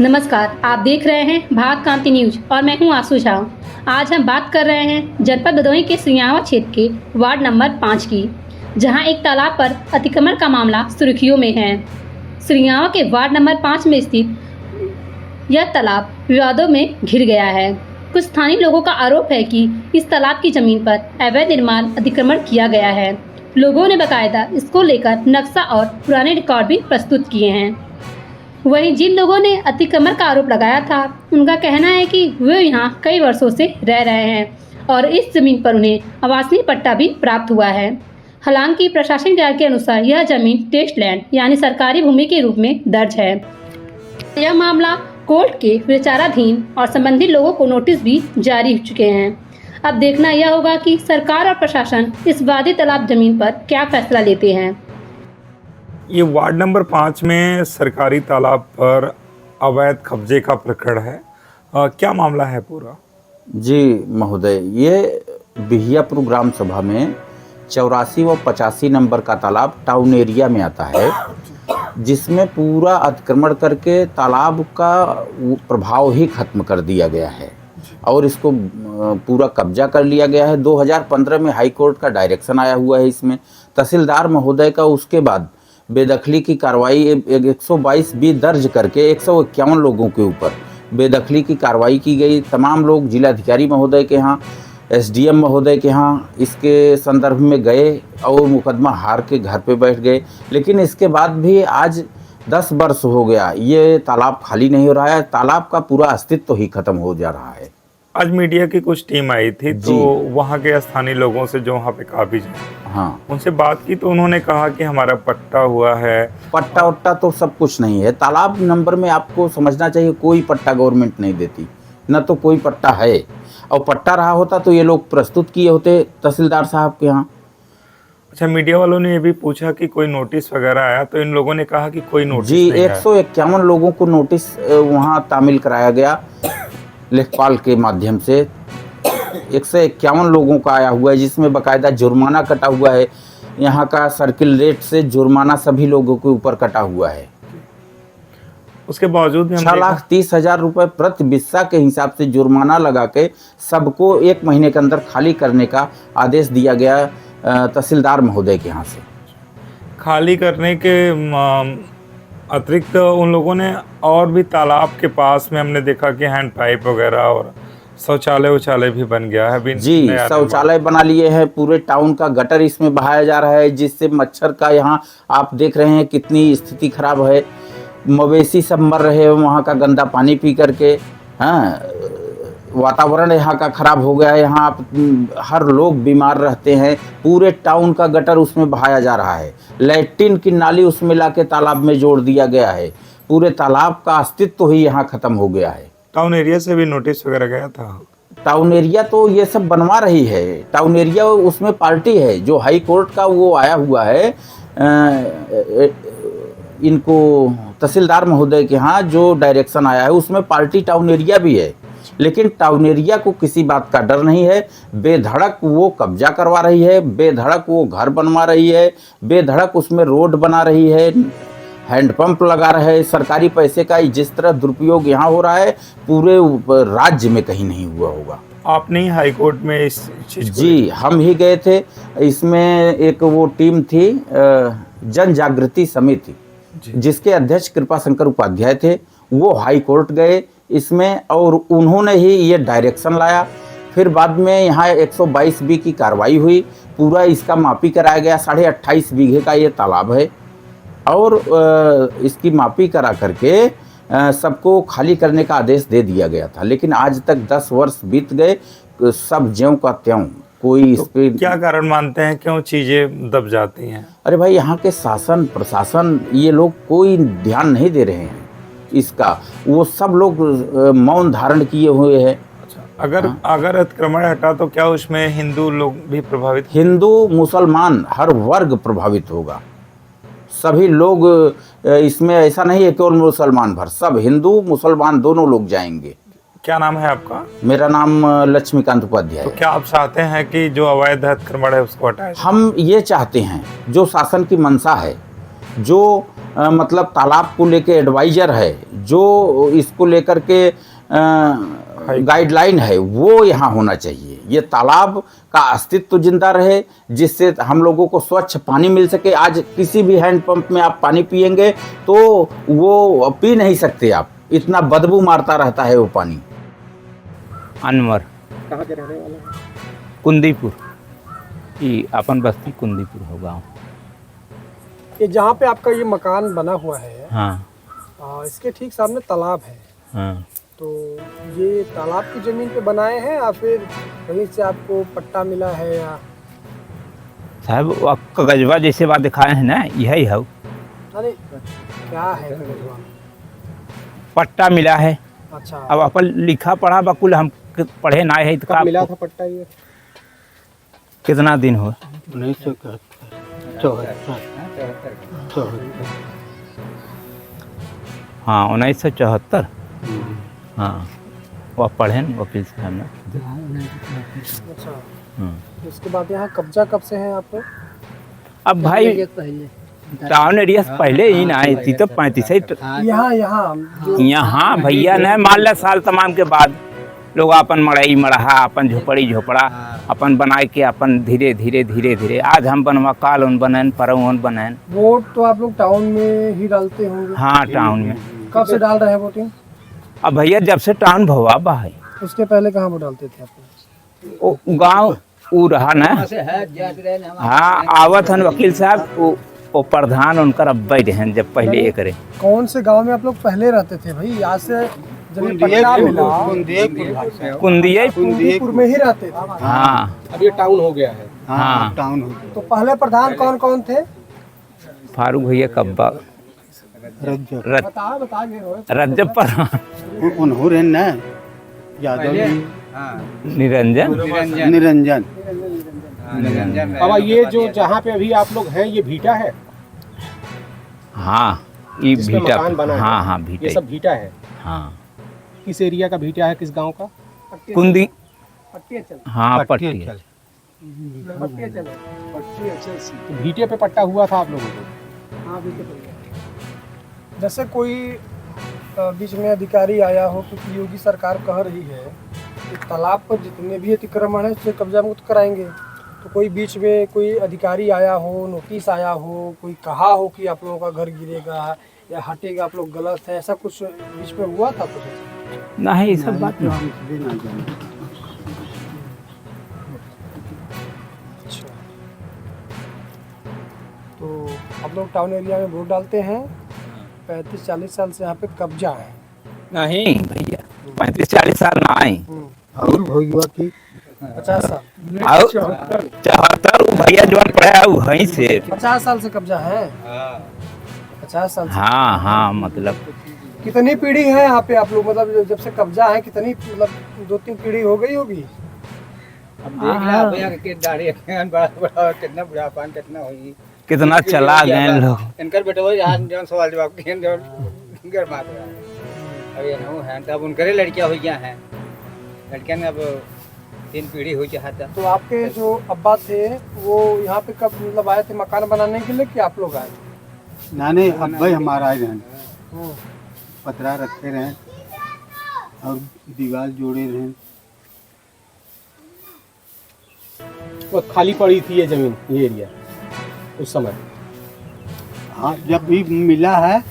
नमस्कार, आप देख रहे हैं भाग क्रांति न्यूज और मैं हूं आशु झा। आज हम बात कर रहे हैं जनपद भदोही के सिरियावा क्षेत्र के वार्ड नंबर 5 की, जहां एक तालाब पर अतिक्रमण का मामला सुर्खियों में है। सिरियावा के वार्ड नंबर 5 में स्थित यह तालाब विवादों में घिर गया है। कुछ स्थानीय लोगों का आरोप है कि इस तालाब की जमीन पर अवैध निर्माण अतिक्रमण किया गया है। लोगों ने बाकायदा इसको लेकर नक्शा और पुराने रिकॉर्ड भी प्रस्तुत किए हैं। वहीं जिन लोगों ने अतिक्रमण का आरोप लगाया था, उनका कहना है कि वे यहाँ कई वर्षों से रह रहे हैं और इस जमीन पर उन्हें आवासीय पट्टा भी प्राप्त हुआ है। हालांकि प्रशासन के अनुसार यह जमीन टेस्ट लैंड यानी सरकारी भूमि के रूप में दर्ज है। यह मामला कोर्ट के विचाराधीन और संबंधित लोगों को नोटिस भी जारी हो चुके हैं। अब देखना यह होगा कि सरकार और प्रशासन इस वादी तालाब जमीन पर क्या फैसला लेते हैं। ये वार्ड नंबर 5 में सरकारी तालाब पर अवैध कब्जे का प्रकरण है। क्या मामला है पूरा? जी महोदय, ये बिहियापुर ग्राम सभा में 84 व 85 नंबर का तालाब टाउन एरिया में आता है, जिसमें पूरा अतिक्रमण करके तालाब का प्रभाव ही खत्म कर दिया गया है और इसको पूरा कब्जा कर लिया गया है। 2015 में हाई कोर्ट का डायरेक्शन आया हुआ है इसमें। तहसीलदार महोदय का उसके बाद बेदखली की कार्रवाई 122 बी दर्ज करके 151 लोगों के ऊपर बेदखली की कार्रवाई की गई। तमाम लोग जिलाधिकारी महोदय के यहाँ, एसडीएम महोदय के यहाँ इसके संदर्भ में गए और मुकदमा हार के घर पे बैठ गए। लेकिन इसके बाद भी आज 10 वर्ष हो गया, ये तालाब खाली नहीं हो रहा है। तालाब का पूरा अस्तित्व ही खत्म हो जा रहा है। आज मीडिया की कुछ टीम आई थी, तो वहाँ के स्थानीय लोगों से जो वहाँ पे काबिज हैं, हाँ, उनसे बात की तो उन्होंने कहा कि हमारा पट्टा हुआ है। पट्टा वट्टा तो सब कुछ नहीं है। तालाब नंबर में आपको समझना चाहिए कोई पट्टा गवर्नमेंट नहीं देती, न तो कोई पट्टा है। और पट्टा रहा होता तो ये लोग प्रस्तुत किए होते तहसीलदार साहब के यहाँ। अच्छा, मीडिया वालों ने ये भी पूछा कि कोई नोटिस वगैरह आया, तो इन लोगों ने कहा कि कोई नोटिस जी नहीं आया। 151 लोगों को नोटिस वहाँ तामील कराया गया लेखपाल के माध्यम से। 151 लोगों का आया हुआ है, जिसमें बाकायदा जुर्माना कटा हुआ है। यहाँ का सर्किल रेट से जुर्माना सभी लोगों के ऊपर कटा हुआ है। उसके बावजूद भी 6,30,000 रुपये प्रति बिस्सा के हिसाब से जुर्माना लगा के सबको 1 महीने के अंदर खाली करने का आदेश दिया गया तहसीलदार महोदय के यहाँ से। खाली करने के अतिरिक्त उन लोगों ने और भी तालाब के पास में हमने देखा कि हैंड पाइप वगैरह और शौचालय भी बन गया है अभी। जी, शौचालय बना लिए हैं। पूरे टाउन का गटर इसमें बहाया जा रहा है, जिससे मच्छर का यहाँ आप देख रहे हैं कितनी स्थिति खराब है। मवेशी सब मर रहे हैं वहाँ का गंदा पानी पी करके। हाँ, वातावरण यहाँ का खराब हो गया है। यहाँ आप हर लोग बीमार रहते हैं। पूरे टाउन का गटर उसमें बहाया जा रहा है। लैट्रिन की नाली उसमें लाके तालाब में जोड़ दिया गया है। पूरे तालाब का अस्तित्व ही यहाँ खत्म हो गया है। टाउन एरिया से भी नोटिस वगैरह गया था? टाउन एरिया तो ये सब बनवा रही है। टाउन एरिया उसमें पार्टी है, जो हाई कोर्ट का वो आया हुआ है इनको तहसीलदार महोदय के यहाँ जो डायरेक्शन आया है, उसमें पार्टी टाउन एरिया भी है। लेकिन टाउन एरिया को किसी बात का डर नहीं है। बेधड़क वो कब्जा करवा रही है, बेधड़क वो घर बनवा रही है, बेधड़क उसमें रोड बना रही है, हैंडपंप लगा रहा है। सरकारी पैसे का जिस तरह दुरुपयोग यहाँ हो रहा है, पूरे राज्य में कहीं नहीं हुआ होगा। आपने ही हाई कोर्ट में इस चीज को? जी, हम ही गए थे। इसमें एक वो टीम थी जन जागृति समिति, जिसके अध्यक्ष कृपा शंकर उपाध्याय थे। वो हाई कोर्ट गए इसमें और उन्होंने ही ये डायरेक्शन लाया। फिर बाद में यहाँ 122 बी की कार्रवाई हुई। पूरा इसका मापी कराया गया। 28.5 बीघे का ये तालाब है और इसकी मापी करा करके सबको खाली करने का आदेश दे दिया गया था। लेकिन आज तक 10 वर्ष बीत गए, सब ज्यों का त्यों। कोई इस पे क्या कारण मानते हैं, क्यों चीजें दब जाती हैं? अरे भाई, यहाँ के शासन प्रशासन ये लोग कोई ध्यान नहीं दे रहे हैं इसका। वो सब लोग मौन धारण किए हुए हैं। अच्छा, अगर अतिक्रमण हटा तो क्या उसमें हिंदू लोग भी प्रभावित? हिंदू मुसलमान हर वर्ग प्रभावित होगा। सभी लोग इसमें, ऐसा नहीं है केवल मुसलमान भर, सब हिंदू मुसलमान दोनों लोग जाएंगे। क्या नाम है आपका? मेरा नाम लक्ष्मीकांत उपाध्याय। तो क्या आप चाहते हैं कि जो अवैध अतिक्रमण है उसको हटाएं? हम ये चाहते हैं, जो शासन की मंशा है, जो मतलब तालाब को लेके एडवाइजर है, जो इसको लेकर के गाइडलाइन है वो यहाँ होना चाहिए। ये तालाब का अस्तित्व जिंदा रहे, जिससे हम लोगों को स्वच्छ पानी मिल सके। आज किसी भी हैंडपंप में आप पानी पिएंगे तो वो पी नहीं सकते आप, इतना बदबू मारता रहता है वो पानी। अनवर कहाँ के रहने वाले हैं? कुंदीपुर ई अपन बस्ती कुंदीपुर हो गाँव। ये जहाँ पे आपका ये मकान बना हुआ है, हाँ इसके ठीक सामने तालाब है। हाँ। तो ये तालाब की जमीन पे बनाए हैं या फिर कहीं से आपको पट्टा मिला है या? साहब वो कागजवा जैसे बात दिखाए हैं ना, यही है। अरे क्या है कागजवा में? पट्टा मिला है। अच्छा, अब अपन लिखा पढ़ा बकुल हम पढ़े ना है तो कब मिला था पट्टा ये? कितना दिन हो? 1974। हाँ 1974। हाँ वो पढ़े न वकील साहब ने। अच्छा, हाँ। इसके बाद यहाँ कब्जा कब से है आपको? अब भाई टाउन एरिया से पहले ही ना आई थी तो 35 यहाँ भैया ने मान ला साल तमाम के बाद लोग अपन मड़ई मड़हा अपन झोपड़ी झोपड़ा अपन बनाए के अपन धीरे धीरे आज हम बनवा काल उन बनैन परवन बनैन। वोट तो आप लोग टाउन में ही डालते होंगे? हाँ टाउन में। कब से डाल रहे हैं वोटिंग? अब भैया जब से टाउन भवा बा है। उसके पहले कहाँ वोट डालते थे आप लोग? गाँव ऊ रहा ना। हाँ आवत हन वकील साहब वो प्रधान उनकर अब्बा रहन जब पहले ये करे। कौन से गांव में आप लोग पहले रहते थे भाई? आज से जब ये पट्टा मिला कुंदीपुर में ही रहते थे। हाँ अब ये टाउन हो गया है। हाँ टाउन हो गया। तो पहले प्रधान कौन कौन थे? फारूक भैया कब्बा रज्जब पर उन्होंने ना यादव निरंजन बाबा ये जो जहाँ पे अभी आप लोग हैं ये भीटा है? हाँ ये जिसमें भीटा। मकान बना है? हाँ हाँ ये भीटा। सब भीटा है। हाँ किस एरिया का भीटा है? किस गांव का? कुंदी। पट्टियाचल। हाँ पट्टी। तो भीटे पे पट्टा हुआ था आप लोगों को? हाँ भीटे पे। जैसे कोई बीच में अधिकारी आया हो, क्योंकि योगी सरकार कह रही है कि तालाब पर जितने भी अतिक्रमण है उससे कब्जा मुक्त कराएंगे, तो कोई बीच में कोई अधिकारी आया हो, नोटिस आया हो, कोई कहा हो कि आप लोगों का घर गिरेगा या हटेगा, आप लोग गलत है, ऐसा कुछ बीच में हुआ था कुछ? नहीं ये सब बात नहीं। अच्छा, तो आप लोग टाउन एरिया में वोट डालते हैं, 35-40 साल से यहाँ पे कब्जा है? नहीं भैया 35-40 साल ना आई। और भैया की 50 साल? और 74 भैया जो पड़ा है वहीं से 50 साल से कब्जा है? 50 साल से? हाँ हाँ मतलब कितनी पीढ़ी है यहाँ पे आप लोग? मतलब जब से कब्जा है कितनी, मतलब 2-3 पीढ़ी हो गई होगी? अब देख रहा भैया के दाढ़ी बड़ा बड़ा कितना बुढ़ापन कितना होगी, कितना चला गए लोग। इनकर बेटो यहाँ जो सवाल जवाब के जो घर बात है अब ये ना है तब उनकरे लड़कियां हो गया हैं, लड़कियां ने अब 3 पीढ़ी हो चाहता। तो आपके जो अब्बा थे वो यहाँ पे कब मतलब आए थे मकान बनाने के लिए कि आप लोग आए? नाने अब्बा हमारा आए रहे, पतरा रखे रहे और दीवार जोड़े रहे। वो खाली पड़ी थी ये जमीन, ये एरिया उस समय? हाँ जब भी मिला है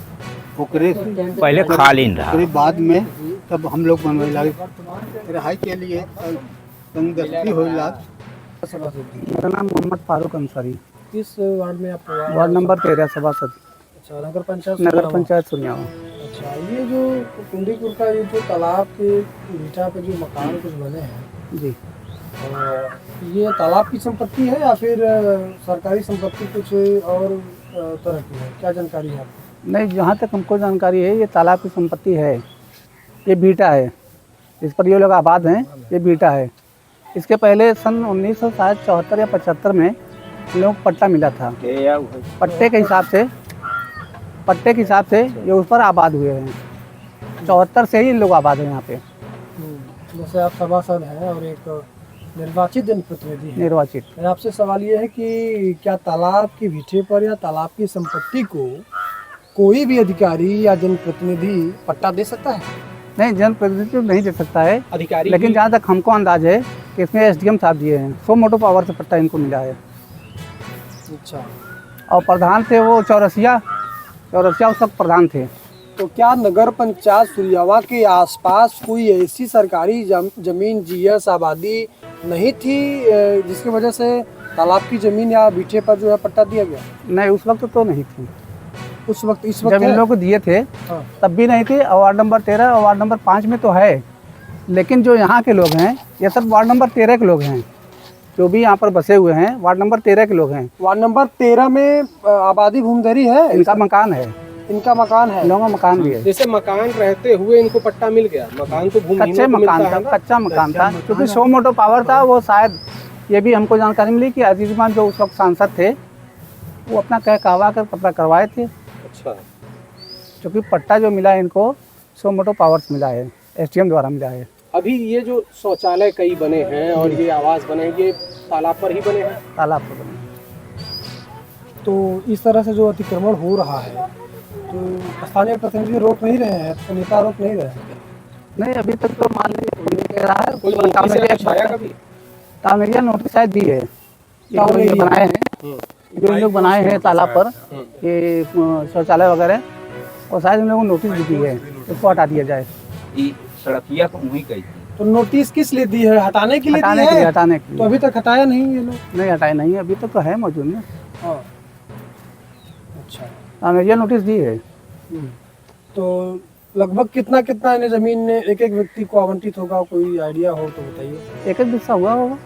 ओकरे पहले खाली रहा। ओकरे बाद में तब हम लोग बनवे लगे रिहाई के लिए तंगदस्ती हो लाग। मेरा नाम मोहम्मद फारूक अंसारी, किस वार्ड में आप? वार्ड नंबर 13 सभासद, अच्छा, नगर पंचायत? नगर पंचायत सुनियावा। अच्छा, ये जो कुंदीपुर का ये जो तालाब के बीटा पे जो मकान कुछ बने हैं जी, ये तालाब की संपत्ति है या फिर सरकारी संपत्ति कुछ और तरह की है? क्या जानकारी है आपको? नहीं जहाँ तक हमको जानकारी है ये तालाब की संपत्ति है, ये बीटा है, इस पर ये लोग आबाद हैं, ये बीटा है। इसके पहले सन 1974 या 75 में इन लोगों को पट्टा मिला था। पट्टे के हिसाब से ये उस पर आबाद हुए हैं। 74 से ही इन लोग आबाद हैं यहाँ पे। जैसे आप सभासद हैं और एक निर्वाचित जनप्रतिनिधि हैं, निर्वाचित। मेरा आपसे सवाल ये है कि क्या तालाब की भीटे पर या तालाब की संपत्ति को कोई भी अधिकारी या जनप्रतिनिधि पट्टा दे सकता है? नहीं, जनप्रतिनिधि तो नहीं दे सकता है, अधिकारी लेकिन जहाँ तक हमको अंदाज है कि इसमें एसडीएम साहब दिए हैं, सो मोटो पावर से पट्टा इनको मिला है। अच्छा, और प्रधान थे वो चौरसिया उस वक्त प्रधान थे। तो क्या नगर पंचायत सुरियावा के आसपास कोई ऐसी सरकारी जमीन जीएस आबादी नहीं थी जिसकी वजह से तालाब की जमीन या बीटे पर जो है पट्टा दिया गया? नहीं, उस वक्त तो नहीं थी। उस वक्त इस वक्त जब इन लोगों को दिए थे हाँ। तब भी नहीं थी। और वार्ड नंबर 13 और वार्ड नंबर 5 में तो है, लेकिन जो यहाँ के लोग हैं ये सब वार्ड नंबर 13 के लोग हैं, जो भी यहाँ पर बसे हुए हैं वार्ड नंबर 13 के लोग हैं। वार्ड नंबर 13 में आबादी भूमिधरी है, इनका मकान है, इनका मकान है। इन लोगों का मकान भी है। जैसे मकान रहते हुए इनको पट्टा मिल गया, मकान तो कच्चे मकान था, कच्चा मकान था, क्योंकि सो मोटो पावर था वो। शायद ये भी हमको जानकारी मिली कि अजीज खान जो उस वक्त सांसद थे वो अपना कहवा कर पट्टा करवाए थे। अच्छा, क्योंकि पट्टा जो मिला है इनको सो मोटो पावर से मिला है, एसडीएम द्वारा मिला है। अभी ये जो शौचालय कई बने हैं और ये आवास बने हैं, ये तालाब पर ही बने हैं। तालाब पर बने। तो इस तरह से जो अतिक्रमण हो रहा है तो स्थानीय प्रतिनिधि रोक नहीं रहे हैं, तो नेता रोक नहीं रहे हैं? नहीं, अभी तक तो मान लीजिए कोई नहीं कह रहा है। कोई नोटिस आया कभी? तामिरिया नोटिस शायद दी है, जो ये बनाए हैं, जो इन लोग बनाए हैं तालाब पर ये शौचालय वगैरह, और शायद इन लोगों को नोटिस भी दी है, इसको हटा दिया जाए। सड़किया तो वहीं गई। तो नोटिस किस लिए दी है? हटाने के लिए दी है? हटाने के तो लिए अभी तक हटाया नहीं ये लोग? नहीं हटाए नहीं, अभी तक तो है मौजूद में। हाँ, अच्छा। तामिरिया नोटिस दी है। तो लगभग कितना इन्हें जमीन एक एक व्यक्ति को आवंटित होगा, कोई आइडिया हो तो बताइए। एक हिस्सा हुआ होगा।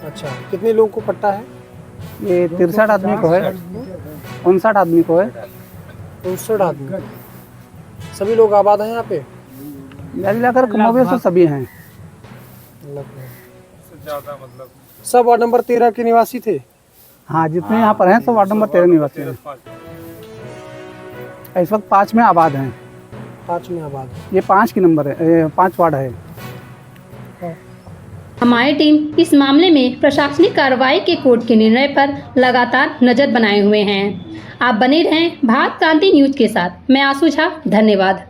अच्छा, कितने लोगों को पट्टा है? ये 63 आदमी को है, 59 आदमी को है। 59 आदमी, सभी लोग आबाद हैं यहाँ पे? मिलाकर कमोबेश तो सभी हैं। सब वार्ड नंबर 13 के निवासी थे? हाँ, जितने यहाँ पर हैं सब वार्ड नंबर 13 निवासी हैं। इस वक्त 5 में आबाद हैं। 5 में आबाद है। ये 5 की नंबर है, 5 वार्ड है। हमारी टीम इस मामले में प्रशासनिक कार्रवाई के कोर्ट के निर्णय पर लगातार नजर बनाए हुए हैं। आप बने रहें भारत क्रांति न्यूज के साथ। मैं आशु झा, धन्यवाद।